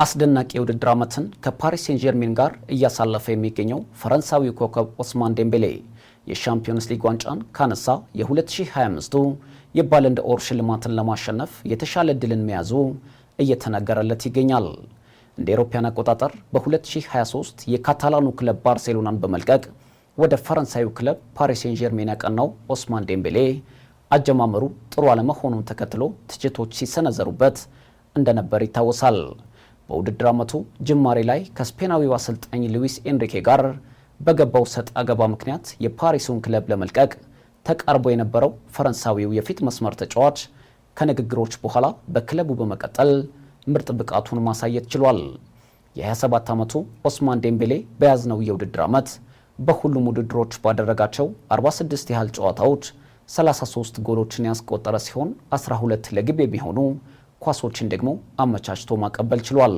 አስደናቂ የውድድር ዓመትን ከፓሪስ ሴን ጀርሜን ጋር እያሳለፈ የሚገኘው ፈረንሳዊው ኮከብ ኦስማን ዴምቤሌ የሻምፒዮንስ ሊግ ዋንጫን ካነሳ የ2025ቱ የባለን ዶር ሽልማትን ለማሸነፍ የተሻለ ዕድልን መያዙ እየተነገረለት ይገኛል። እንደ አውሮፓውያን አቆጣጠር በ2023 የካታላኑ ክለብ ባርሴሎናን በመልቀቅ ወደ ፈረንሳዩ ክለብ ፓሪስ ሴን ጀርሜን ያቀናው ኦስማን ዴምቤሌ አጀማመሩ ጥሩ አለመሆኑን ተከትሎ ትችቶች ሲሰነዘሩበት እንደነበር ይታወሳል። በውድድር ዓመቱ ጅማሬ ላይ ከስፔናዊው አሰልጣኝ ሉዊስ ኤንሪኬ ጋር በገባው ሰጥ አገባ ምክንያት የፓሪሱን ክለብ ለመልቀቅ ተቃርቦ የነበረው ፈረንሳዊው የፊት መስመር ተጫዋች ከንግግሮች በኋላ በክለቡ በመቀጠል ምርጥ ብቃቱን ማሳየት ችሏል። የ27 ዓመቱ ኦስማን ዴምቤሌ በያዝነው የውድድር ዓመት በሁሉም ውድድሮች ባደረጋቸው 46 ያህል ጨዋታዎች 33 ጎሎችን ያስቆጠረ ሲሆን 12 ለግብ የሚሆኑ ኳሶችን ደግሞ አመቻችቶ ማቀበል ችሏል።